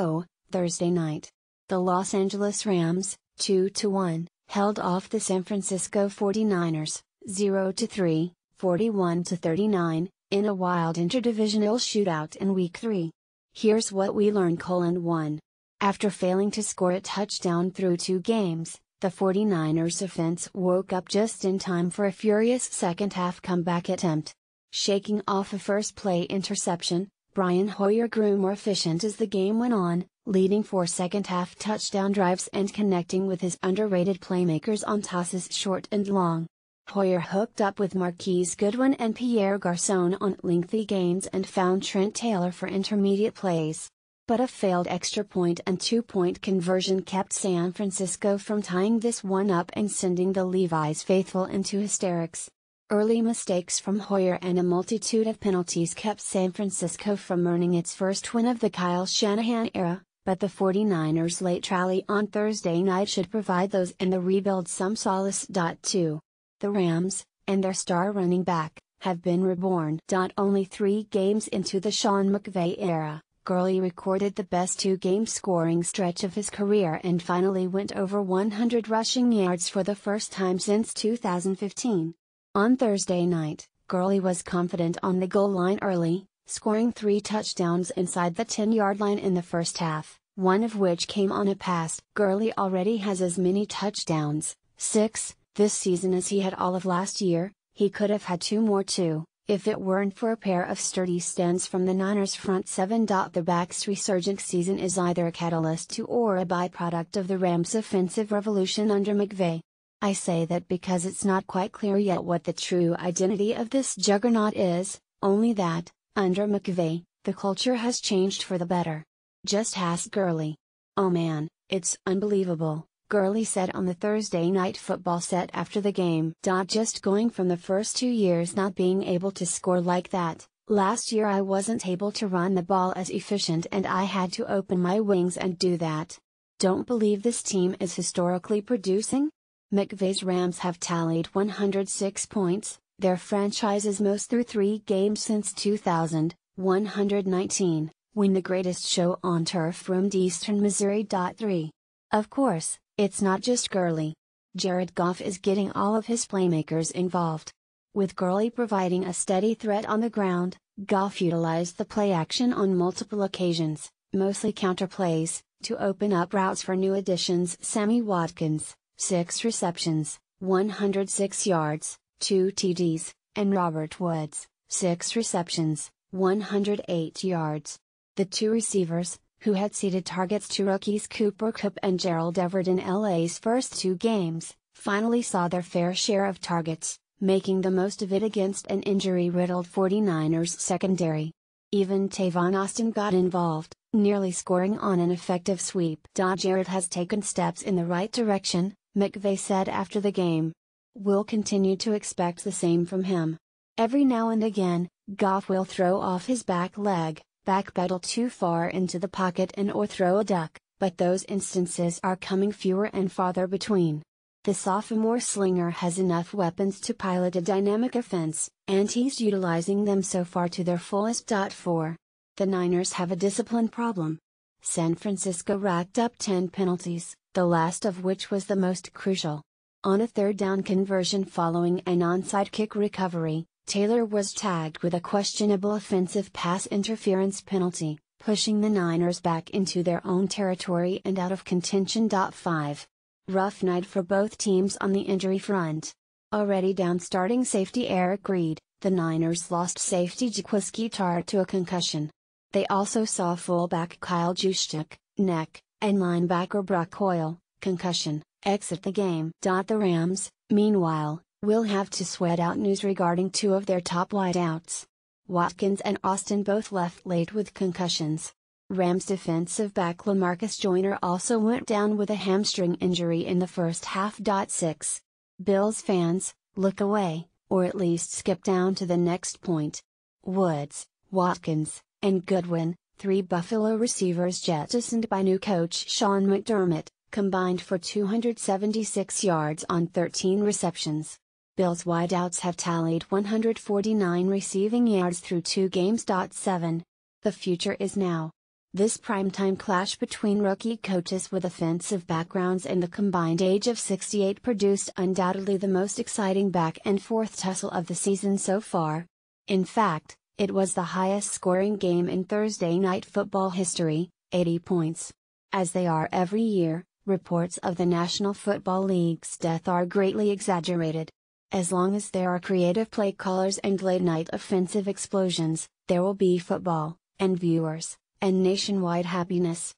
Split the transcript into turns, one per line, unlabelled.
0, Thursday night. The Los Angeles Rams, 2-1, held off the San Francisco 49ers, 0-3, 41-39, in a wild interdivisional shootout in Week 3. Here's what we learned: 1. After failing to score a touchdown through 2 games, the 49ers offense woke up just in time for a furious second-half comeback attempt. Shaking off a first-play interception, Brian Hoyer grew more efficient as the game went on, leading 4 second-half touchdown drives and connecting with his underrated playmakers on tosses short and long. Hoyer hooked up with Marquise Goodwin and Pierre Garçon on lengthy gains and found Trent Taylor for intermediate plays. But a failed extra point and 2-point conversion kept San Francisco from tying this one up and sending the Levi's faithful into hysterics. Early mistakes from Hoyer and a multitude of penalties kept San Francisco from earning its first win of the Kyle Shanahan era, but the 49ers' late rally on Thursday night should provide those in the rebuild some solace. 2. The Rams, and their star running back, have been reborn. Only 3 games into the Sean McVay era, Gurley recorded the best 2-game scoring stretch of his career and finally went over 100 rushing yards for the first time since 2015. On Thursday night, Gurley was confident on the goal line early, scoring 3 touchdowns inside the 10-yard line in the first half, one of which came on a pass. Gurley already has as many touchdowns, 6, this season as he had all of last year. He could have had 2 more too, if it weren't for a pair of sturdy stands from the Niners' front 7. The back's resurgent season is either a catalyst to or a byproduct of the Rams' offensive revolution under McVay. I say that because it's not quite clear yet what the true identity of this juggernaut is, only that, under McVay, the culture has changed for the better. Just ask Gurley. "Oh man, it's unbelievable," Gurley said on the Thursday Night Football set after the game. "Just going from the first 2 years not being able to score like that, last year I wasn't able to run the ball as efficient and I had to open my wings and do that. Don't believe this team is historically producing?" McVay's Rams have tallied 106 points, their franchise's most through 3 games since 2019, when the greatest show on turf roamed Eastern Missouri. 3. Of course, it's not just Gurley. Jared Goff is getting all of his playmakers involved. With Gurley providing a steady threat on the ground, Goff utilized the play action on multiple occasions, mostly counterplays, to open up routes for new additions. Sammy Watkins, 6 receptions, 106 yards, 2 TDs, and Robert Woods, 6 receptions, 108 yards. The 2 receivers, who had ceded targets to rookies Cooper Kupp and Gerald Everett in LA's first 2 games, finally saw their fair share of targets, making the most of it against an injury-riddled 49ers secondary. Even Tavon Austin got involved, nearly scoring on an effective sweep. Jared has taken steps in the right direction, McVay said after the game. "We'll continue to expect the same from him. Every now and again, Goff will throw off his back leg, backpedal too far into the pocket and or throw a duck, but those instances are coming fewer and farther between. The sophomore slinger has enough weapons to pilot a dynamic offense, and he's utilizing them so far to their fullest. 4. The Niners have a discipline problem. San Francisco racked up 10 penalties, the last of which was the most crucial. On a 3rd down conversion following an onside kick recovery, Taylor was tagged with a questionable offensive pass interference penalty, pushing the Niners back into their own territory and out of contention. 5. Rough night for both teams on the injury front. Already down starting safety Eric Reed, the Niners lost safety Jaquiski Tartt to a concussion. They also saw fullback Kyle Juszczyk, neck, and linebacker Brock Coyle, concussion, exit the game. The Rams, meanwhile, will have to sweat out news regarding 2 of their top wideouts. Watkins and Austin both left late with concussions. Rams defensive back LaMarcus Joyner also went down with a hamstring injury in the first half. 6. Bills fans, look away, or at least skip down to the next point. Woods, Watkins, and Goodwin, 3 Buffalo receivers jettisoned by new coach Sean McDermott, combined for 276 yards on 13 receptions. Bills wideouts have tallied 149 receiving yards through 2 games. 7. The future is now. This primetime clash between rookie coaches with offensive backgrounds and the combined age of 68 produced undoubtedly the most exciting back and forth tussle of the season so far. In fact, it was the highest scoring game in Thursday night football history, 80 points. As they are every year, reports of the National Football League's death are greatly exaggerated. As long as there are creative play callers and late-night offensive explosions, there will be football, and viewers, and nationwide happiness.